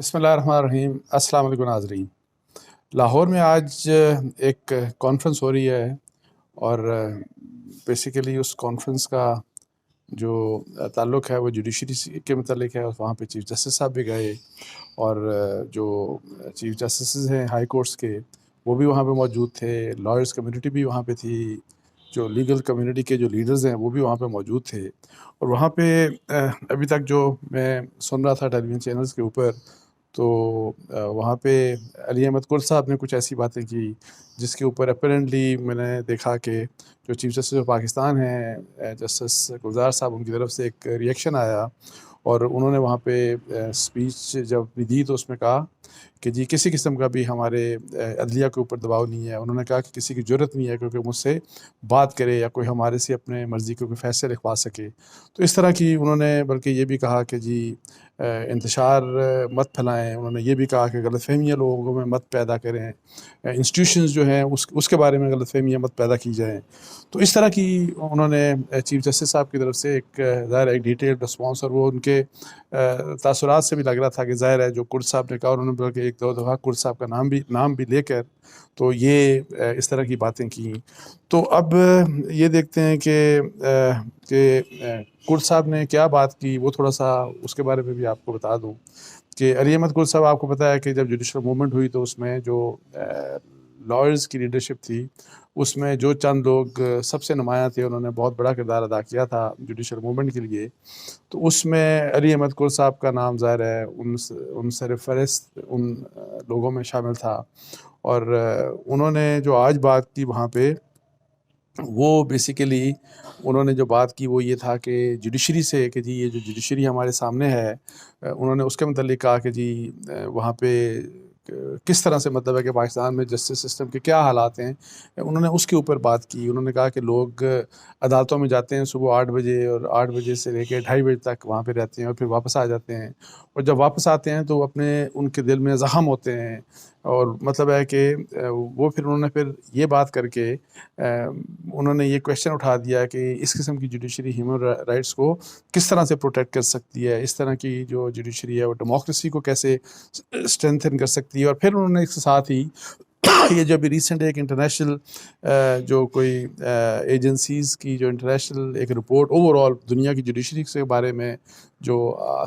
بسم اللہ الرحمن الرحیم۔ السلام علیکم ناظرین۔ لاہور میں آج ایک کانفرنس ہو رہی ہے اور بیسیکلی اس کانفرنس کا جو تعلق ہے وہ جوڈیشری کے متعلق ہے۔ وہاں پہ چیف جسٹس صاحب بھی گئے اور جو چیف جسٹسز ہیں ہائی کورٹس کے وہ بھی وہاں پہ موجود تھے، لائرز کمیونٹی بھی وہاں پہ تھی، جو لیگل کمیونٹی کے جو لیڈرز ہیں وہ بھی وہاں پہ موجود تھے۔ اور وہاں پہ ابھی تک جو میں سن رہا تھا ٹیلی ویژن چینلز کے اوپر، تو وہاں پہ علی احمد کل صاحب نے کچھ ایسی باتیں کی جس کے اوپر اپیرنٹلی میں نے دیکھا کہ جو چیف جسٹس آف پاکستان ہیں جسٹس گلزار صاحب، ان کی طرف سے ایک ریئیکشن آیا اور انہوں نے وہاں پہ اسپیچ جب دی تو اس میں کہا کہ جی کسی قسم کا بھی ہمارے عدلیہ کے اوپر دباؤ نہیں ہے۔ انہوں نے کہا کہ کسی کی جرت نہیں ہے کیونکہ مجھ سے بات کرے یا کوئی ہمارے سے اپنے مرضی کے کوئی فیصلے لکھوا سکے۔ تو اس طرح کی انہوں نے بلکہ یہ بھی کہا کہ جی انتشار مت پھیلائیں۔ انہوں نے یہ بھی کہا کہ غلط فہمیاں لوگوں میں مت پیدا کریں، انسٹیٹیوشنز جو ہیں اس کے بارے میں غلط فہمیاں مت پیدا کی جائیں۔ تو اس طرح کی انہوں نے چیف جسٹس صاحب کی طرف سے ایک ظاہر ایک ڈیٹیلڈ رسپانس، اور وہ ان کے تاثرات سے بھی لگ رہا تھا کہ ظاہر ہے جو کرد صاحب نے کہا، انہوں نے بلکہ ایک دو دفعہ کرد صاحب کا نام بھی لے کر تو یہ اس طرح کی باتیں کی۔ تو اب یہ دیکھتے ہیں کہ کرد صاحب نے کیا بات کی، وہ تھوڑا سا اس کے بارے میں بھی آپ کو بتا دوں کہ علی احمد کرد صاحب، آپ کو پتہ ہے کہ جب جوڈیشل موومنٹ ہوئی تو اس میں جو لائرز کی لیڈرشپ تھی، اس میں جو چند لوگ سب سے نمایاں تھے، انہوں نے بہت بڑا کردار ادا کیا تھا جوڈیشل موومنٹ کے لیے۔ تو اس میں علی احمد کرد صاحب کا نام ظاہر ہے ان سرفہرست ان لوگوں میں شامل تھا، اور انہوں نے جو آج بات کی وہاں پہ، وہ بیسیکلی انہوں نے جو بات کی وہ یہ تھا کہ جوڈیشری سے، کہ جی یہ جو جوڈیشری ہمارے سامنے ہے، انہوں نے اس کے متعلق کہا کہ جی وہاں پہ کس طرح سے مطلب ہے کہ پاکستان میں جسٹس سسٹم کے کیا حالات ہیں، انہوں نے اس کے اوپر بات کی۔ انہوں نے کہا کہ لوگ عدالتوں میں جاتے ہیں صبح 8 بجے، اور 8 بجے سے لے کے 2:30 بجے تک وہاں پہ رہتے ہیں اور پھر واپس آ جاتے ہیں، اور جب واپس آتے ہیں تو ان کے دل میں زخم ہوتے ہیں، اور مطلب ہے کہ وہ انہوں نے یہ بات کر کے انہوں نے یہ کویشچن اٹھا دیا کہ اس قسم کی جوڈیشری ہیومن رائٹس کو کس طرح سے پروٹیکٹ کر سکتی ہے، اس طرح کی جو جوڈیشری ہے وہ ڈیموکریسی کو کیسے اسٹرینتھن کر سکتی ہے۔ اور پھر انہوں نے اس کے ساتھ ہی یہ جو ابھی ریسنٹ ایک انٹرنیشنل جو کوئی ایجنسیز کی جو انٹرنیشنل ایک رپورٹ اوور آل دنیا کی جوڈیشری کے بارے میں جو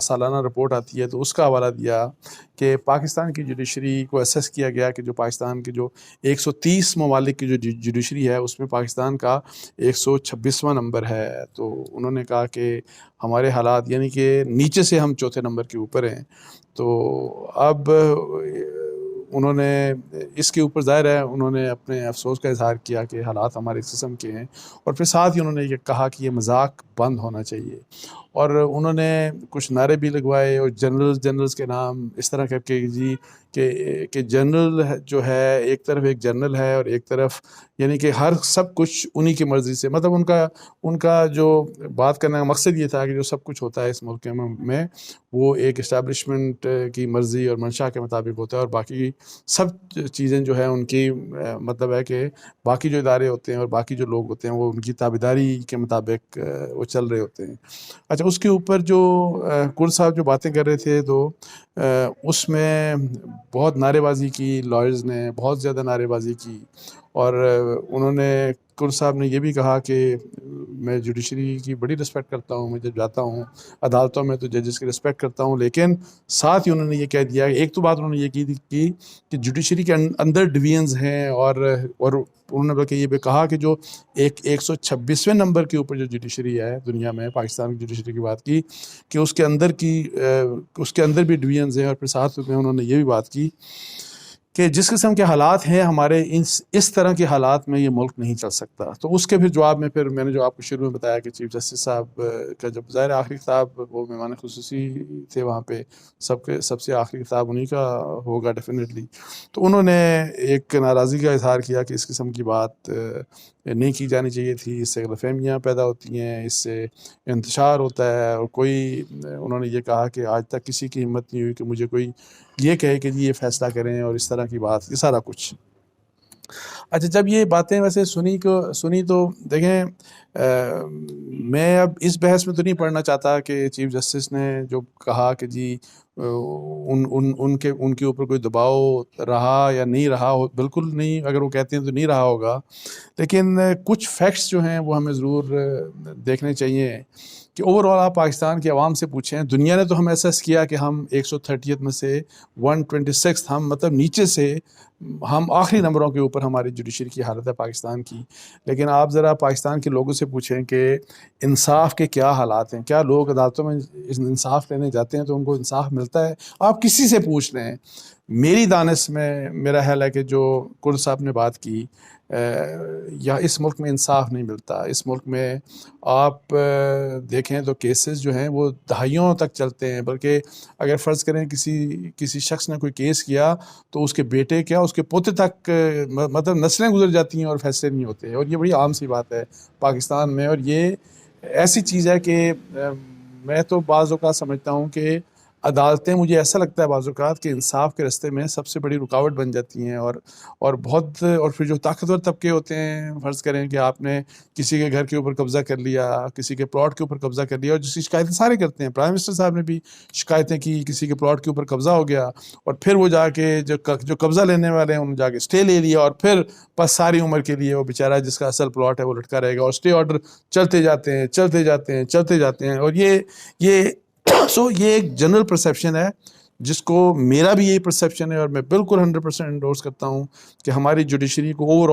سالانہ رپورٹ آتی ہے، تو اس کا حوالہ دیا کہ پاکستان کی جوڈیشری کو اسیس کیا گیا کہ جو پاکستان کے جو 130 ممالک کی جو جوڈیشری ہے اس میں پاکستان کا 126واں نمبر ہے۔ تو انہوں نے کہا کہ ہمارے حالات یعنی کہ نیچے سے ہم چوتھے نمبر کے اوپر ہیں۔ تو اب انہوں نے اس کے اوپر ظاہر ہے انہوں نے اپنے افسوس کا اظہار کیا کہ حالات ہمارے اس قسم کے ہیں، اور پھر ساتھ ہی انہوں نے یہ کہا کہ یہ مذاق بند ہونا چاہیے، اور انہوں نے کچھ نعرے بھی لگوائے، اور جنرلز کے نام اس طرح کر کے جی کہ جنرل جو ہے ایک طرف ایک جنرل ہے، اور ایک طرف یعنی کہ سب کچھ انہی کی مرضی سے، مطلب ان کا جو بات کرنے کا مقصد یہ تھا کہ جو سب کچھ ہوتا ہے اس ملک میں وہ ایک اسٹیبلشمنٹ کی مرضی اور منشا کے مطابق ہوتا ہے، اور باقی سب چیزیں جو ہیں ان کی مطلب ہے کہ باقی جو ادارے ہوتے ہیں اور باقی جو لوگ ہوتے ہیں وہ ان کی تابعداری کے مطابق وہ چل رہے ہوتے ہیں۔ اچھا، اس کے اوپر جو کرد صاحب جو باتیں کر رہے تھے تو اس میں بہت نعرے بازی کی، لائرز نے بہت زیادہ نعرے بازی کی، اور انہوں نے کرد صاحب نے یہ بھی کہا کہ میں جوڈیشری کی بڑی رسپیکٹ کرتا ہوں، میں جب جاتا ہوں عدالتوں میں تو ججز کی رسپیکٹ کرتا ہوں، لیکن ساتھ ہی انہوں نے یہ کہہ دیا، ایک تو بات انہوں نے یہ کی کہ جوڈیشری کے اندر ڈویژنز ہیں، اور انہوں نے بلکہ یہ بھی کہا کہ جو 126ویں نمبر کے اوپر جو جوڈیشری ہے دنیا میں، پاکستان کی جوڈیشری کی بات کی کہ اس کے اندر بھی ڈویژنز ہیں، اور پھر ساتھ میں انہوں نے یہ بھی بات کی کہ جس قسم کے حالات ہیں ہمارے، اس طرح کے حالات میں یہ ملک نہیں چل سکتا۔ تو اس کے پھر جواب میں میں نے جو آپ کو شروع میں بتایا کہ چیف جسٹس صاحب کا جب ظاہر آخری خطاب، وہ مہمان خصوصی تھے وہاں پہ، سب سے آخری خطاب انہی کا ہوگا ڈیفینیٹلی، تو انہوں نے ایک ناراضگی کا اظہار کیا کہ اس قسم کی بات نہیں کی جانی چاہیے تھی، اس سے غلط فہمیاں پیدا ہوتی ہیں، اس سے انتشار ہوتا ہے، اور انہوں نے یہ کہا کہ آج تک کسی کی ہمت نہیں ہوئی کہ مجھے کوئی یہ کہے کہ جی یہ فیصلہ کریں، اور اس طرح کی بات، یہ سارا کچھ۔ اچھا، جب یہ باتیں ویسے سنی تو دیکھیں، میں اب اس بحث میں تو نہیں پڑھنا چاہتا کہ چیف جسٹس نے جو کہا کہ جی ان کے اوپر کوئی دباؤ رہا یا نہیں رہا، بالکل نہیں، اگر وہ کہتے ہیں تو نہیں رہا ہوگا، لیکن کچھ فیکٹس جو ہیں وہ ہمیں ضرور دیکھنے چاہیے کہ اوور آل آپ پاکستان کی عوام سے پوچھیں، دنیا نے تو ہم ایسس کیا کہ ہم 130 میں سے 126 ہم مطلب نیچے سے ہم آخری نمبروں کے اوپر ہماری جوڈیشری کی حالت ہے پاکستان کی، لیکن آپ ذرا پاکستان کے لوگوں سے پوچھیں کہ انصاف کے کیا حالات ہیں، کیا لوگ عدالتوں میں انصاف لینے جاتے ہیں تو ان کو انصاف ملتا ہے؟ آپ کسی سے پوچھ لیں، میری دانش میں میرا خیال ہے کہ جو کرد صاحب نے بات کی، یا اس ملک میں انصاف نہیں ملتا، اس ملک میں آپ دیکھیں تو کیسز جو ہیں وہ دہائیوں تک چلتے ہیں، بلکہ اگر فرض کریں کسی شخص نے کوئی کیس کیا تو اس کے بیٹے کیا اس کے پوتے تک مطلب نسلیں گزر جاتی ہیں اور فیصلے نہیں ہوتے، اور یہ بڑی عام سی بات ہے پاکستان میں، اور یہ ایسی چیز ہے کہ میں تو بعض اوقات سمجھتا ہوں کہ عدالتیں، مجھے ایسا لگتا ہے بعض اوقات کہ انصاف کے راستے میں سب سے بڑی رکاوٹ بن جاتی ہیں، اور پھر جو طاقتور طبقے ہوتے ہیں، فرض کریں کہ آپ نے کسی کے گھر کے اوپر قبضہ کر لیا، کسی کے پلاٹ کے اوپر قبضہ کر لیا، اور جس کی شکایتیں سارے کرتے ہیں، پرائم منسٹر صاحب نے بھی شکایتیں کی، کسی کے پلاٹ کے اوپر قبضہ ہو گیا، اور پھر وہ جا کے جو قبضہ لینے والے ہیں انہوں نے جا کے اسٹے لے لیا، اور پھر بس ساری عمر کے لیے وہ بیچارہ جس کا اصل پلاٹ ہے وہ لٹکا رہے گا، اور اسٹے آرڈر چلتے جاتے ہیں چلتے جاتے ہیں چلتے جاتے ہیں، اور یہ یہ ایک جنرل پرسیپشن ہے جس کو میرا بھی یہی پرسیپشن ہے، اور میں بالکل 100% انڈورس کرتا ہوں کہ ہماری جوڈیشری کو اوور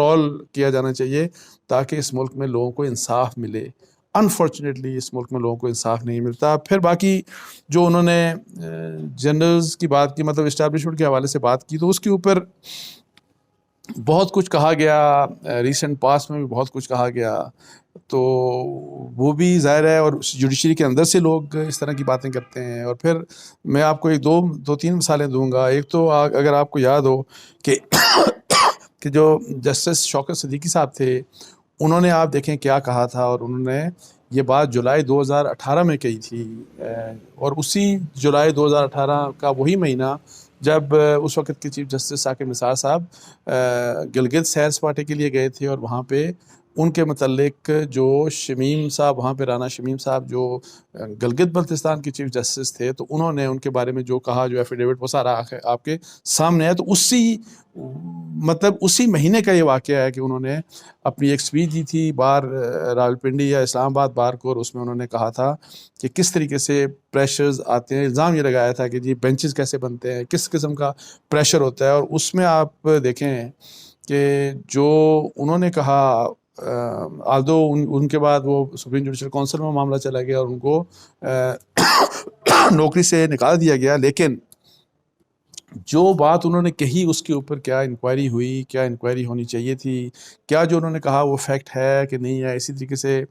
آل کیا جانا چاہیے تاکہ اس ملک میں لوگوں کو انصاف ملے۔ انفارچونیٹلی اس ملک میں لوگوں کو انصاف نہیں ملتا۔ پھر باقی جو انہوں نے جنرلز کی بات کی، مطلب اسٹیبلشمنٹ کے حوالے سے بات کی، تو اس کے اوپر بہت کچھ کہا گیا، ریسنٹ پاسٹ میں بھی بہت کچھ کہا گیا، تو وہ بھی ظاہر ہے، اور جوڈیشری کے اندر سے لوگ اس طرح کی باتیں کرتے ہیں۔ اور پھر میں آپ کو دو تین مثالیں دوں گا۔ ایک تو اگر آپ کو یاد ہو کہ جو جسٹس شوکت صدیقی صاحب تھے، انہوں نے آپ دیکھیں کیا کہا تھا، اور انہوں نے یہ بات جولائی 2018 میں کہی تھی، اور اسی جولائی 2018 کا وہی مہینہ جب اس وقت کے چیف جسٹس ثاقب نثار صاحب گلگت سیر سپاٹے کے لیے گئے تھے، اور وہاں پہ ان کے متعلق جو شمیم صاحب، وہاں پہ رانا شمیم صاحب جو گلگت بلتستان کے چیف جسٹس تھے، تو انہوں نے ان کے بارے میں جو کہا، جو ایفیڈیوٹ وہ سارا آپ کے سامنے ہے، تو اسی مہینے کا یہ واقعہ ہے کہ انہوں نے اپنی ایک سپیچ دی تھی بار راولپنڈی یا اسلام آباد بار کو، اور اس میں انہوں نے کہا تھا کہ کس طریقے سے پریشرز آتے ہیں، الزام یہ لگایا تھا کہ جی بینچز کیسے بنتے ہیں، کس قسم کا پریشر ہوتا ہے، اور اس میں آپ دیکھیں کہ جو انہوں نے کہا، آلدو ان کے بعد وہ سپریم جوڈیشل کونسل میں معاملہ چلا گیا اور ان کو نوکری سے نکال دیا گیا، لیکن جو بات انہوں نے کہی اس کے اوپر کیا انکوائری ہوئی، کیا انکوائری ہونی چاہیے تھی، کیا جو انہوں نے کہا وہ فیکٹ ہے کہ نہیں ہے۔ اسی طریقے سے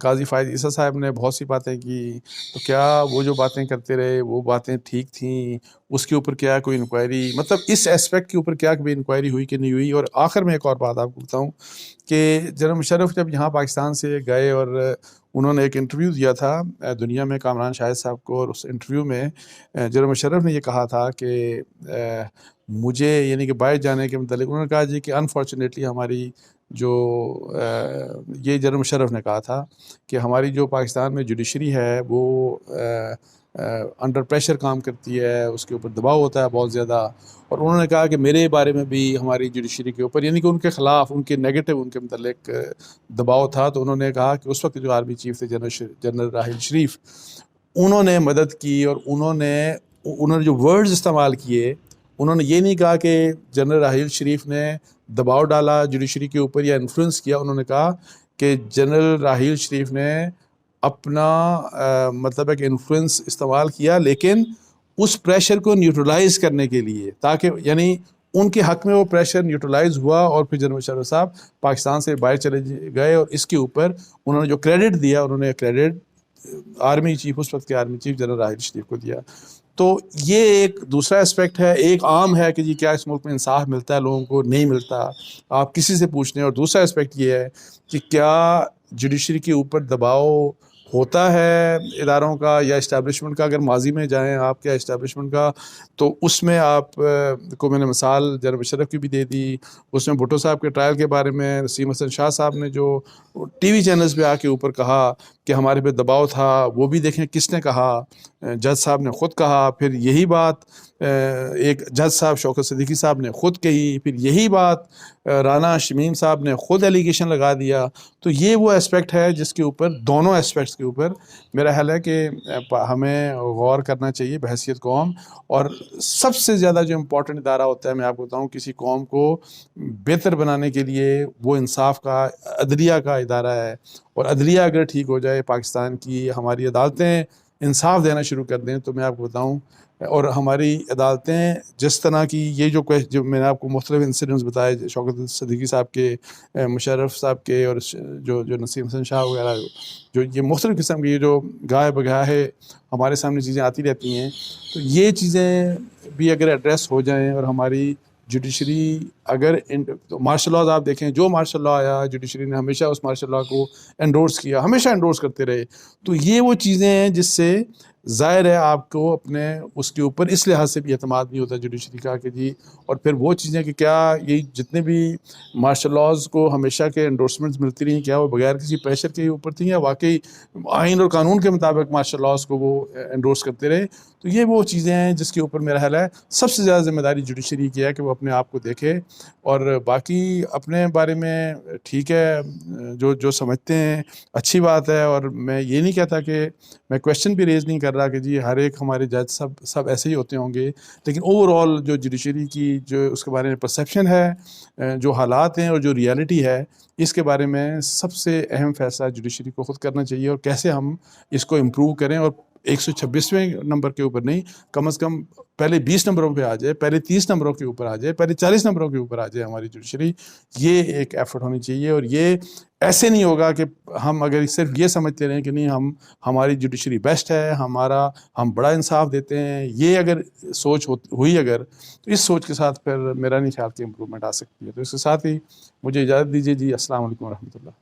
قاضی فائز عیسیٰ صاحب نے بہت سی باتیں کی، تو کیا وہ جو باتیں کرتے رہے وہ باتیں ٹھیک تھیں، اس کے اوپر کیا کوئی انکوائری، مطلب اس ایسپیکٹ کے اوپر کیا کوئی انکوائری ہوئی کہ نہیں ہوئی۔ اور آخر میں ایک اور بات آپ کو بتاؤں کہ جنرل مشرف جب یہاں پاکستان سے گئے اور انہوں نے ایک انٹرویو دیا تھا دنیا میں کامران شاہد صاحب کو، اور اس انٹرویو میں جنرل مشرف نے یہ کہا تھا کہ مجھے یعنی کہ باہر جانے کے متعلق انہوں نے کہا جی کہ انفارچونیٹلی ہماری جو یہ جنرل مشرف نے کہا تھا کہ ہماری جو پاکستان میں جوڈیشری ہے وہ انڈر پریشر کام کرتی ہے، اس کے اوپر دباؤ ہوتا ہے بہت زیادہ، اور انہوں نے کہا کہ میرے بارے میں بھی ہماری جوڈیشری کے اوپر یعنی کہ ان کے خلاف، ان کے نیگیٹو ان کے متعلق دباؤ تھا۔ تو انہوں نے کہا کہ اس وقت جو آرمی چیف تھے جنرل راحیل شریف، انہوں نے مدد کی، اور انہوں نے جو ورڈز استعمال کیے، انہوں نے یہ نہیں کہا کہ جنرل راحیل شریف نے دباؤ ڈالا جوڈیشری کے اوپر یا انفلوئنس کیا، انہوں نے کہا کہ جنرل راحیل شریف نے اپنا مطلب ایک انفلوئنس استعمال کیا، لیکن اس پریشر کو نیوٹرلائز کرنے کے لیے، تاکہ یعنی ان کے حق میں وہ پریشر نیوٹرلائز ہوا، اور پھر جنرل مشرف صاحب پاکستان سے باہر چلے گئے، اور اس کے اوپر انہوں نے جو کریڈٹ دیا، انہوں نے کریڈٹ آرمی چیف، اس وقت کے army chief general Raheel Sharif کو دیا۔ تو یہ ایک دوسرا اسپیکٹ ہے، ایک عام ہے کہ جی کیا اس ملک میں انصاف ملتا ہے لوگوں کو، نہیں ملتا، آپ کسی سے پوچھ لیں، اور دوسرا اسپیکٹ یہ ہے کہ کیا جوڈیشری کے اوپر دباؤ ہوتا ہے اداروں کا یا اسٹیبلشمنٹ کا. اگر ماضی میں جائیں آپ کے اسٹیبلشمنٹ کا تو اس میں آپ کو میں نے مثال جناب مشرف کی بھی دے دی. اس میں بھٹو صاحب کے ٹرائل کے بارے میں نسیم حسن شاہ صاحب نے جو ٹی وی چینلز پہ آ کے اوپر کہا کہ ہمارے پہ دباؤ تھا, وہ بھی دیکھیں کس نے کہا. جج صاحب نے خود کہا, پھر یہی بات ایک جج صاحب شوکت صدیقی صاحب نے خود کہی, پھر یہی بات رانا شمیم صاحب نے خود ایلیگیشن لگا دیا. تو یہ وہ اسپیکٹ ہے جس کے اوپر, دونوں اسپیکٹس کے اوپر میرا خیال ہے کہ ہمیں غور کرنا چاہیے بحیثیت قوم. اور سب سے زیادہ جو امپورٹنٹ ادارہ ہوتا ہے, میں آپ کو بتاؤں, کسی قوم کو بہتر بنانے کے لیے وہ انصاف کا, عدلیہ کا ادارہ ہے. اور عدلیہ اگر ٹھیک ہو جائے, پاکستان کی ہماری عدالتیں انصاف دینا شروع کر دیں, تو میں آپ کو بتاؤں, اور ہماری عدالتیں جس طرح کی یہ جو میں نے آپ کو مختلف انسیڈنٹس بتائے شوکت صدیقی صاحب کے, مشرف صاحب کے, اور جو نسیم حسن شاہ وغیرہ, جو یہ مختلف قسم کی جو گاہے بگاہے ہمارے سامنے چیزیں آتی رہتی ہیں, تو یہ چیزیں بھی اگر ایڈریس ہو جائیں, اور ہماری جوڈیشری اگر مارشل لاز آپ دیکھیں, جو مارشل لا آیا جوڈیشری نے ہمیشہ اس مارشل لا کو انڈورس کیا, ہمیشہ انڈورس کرتے رہے. تو یہ وہ چیزیں ہیں جس سے ظاہر ہے آپ کو اپنے اس کے اوپر اس لحاظ سے بھی اعتماد نہیں ہوتا جوڈیشری کا کہ جی. اور پھر وہ چیزیں کہ کیا یہ جتنے بھی مارشل لاز کو ہمیشہ کے انڈورسمنٹس ملتی رہیں, کیا وہ بغیر کسی پریشر کے اوپر تھیں, یا واقعی آئین اور قانون کے مطابق مارشل لاز کو وہ انڈورس کرتے رہے. تو یہ وہ چیزیں ہیں جس کے اوپر میرا خیال ہے سب سے زیادہ ذمہ داری جوڈیشری کی ہے کہ وہ اپنے آپ کو دیکھے. اور باقی اپنے بارے میں ٹھیک ہے, جو سمجھتے ہیں اچھی بات ہے, اور میں یہ نہیں کہتا کہ میں کویشچن بھی ریز نہیں کر رہا کہ جی ہر ایک ہمارے جج سب ایسے ہی ہوتے ہوں گے, لیکن اوور آل جو جوڈیشری کی جو اس کے بارے میں پرسیپشن ہے, جو حالات ہیں اور جو ریالٹی ہے, اس کے بارے میں سب سے اہم فیصلہ جوڈیشری کو خود کرنا چاہیے, اور کیسے ہم اس کو امپروو کریں. اور 126ویں نمبر کے اوپر نہیں, کم از کم پہلے 20 نمبروں پہ آ جائے, پہلے 30 نمبروں کے اوپر آ جائے, پہلے 40 نمبروں کے اوپر آ جائے ہماری جوڈیشری. یہ ایک ایفرٹ ہونی چاہیے. اور یہ ایسے نہیں ہوگا کہ ہم اگر صرف یہ سمجھتے رہیں کہ نہیں ہماری جوڈیشری بیسٹ ہے, ہم بڑا انصاف دیتے ہیں, یہ اگر سوچ ہوئی اگر, تو اس سوچ کے ساتھ پھر میرا نہیں خیال کہ امپرومنٹ آ سکتی ہے. تو اس کے ساتھ ہی مجھے اجازت دیجیے جی. السلام علیکم ورحمۃ اللہ.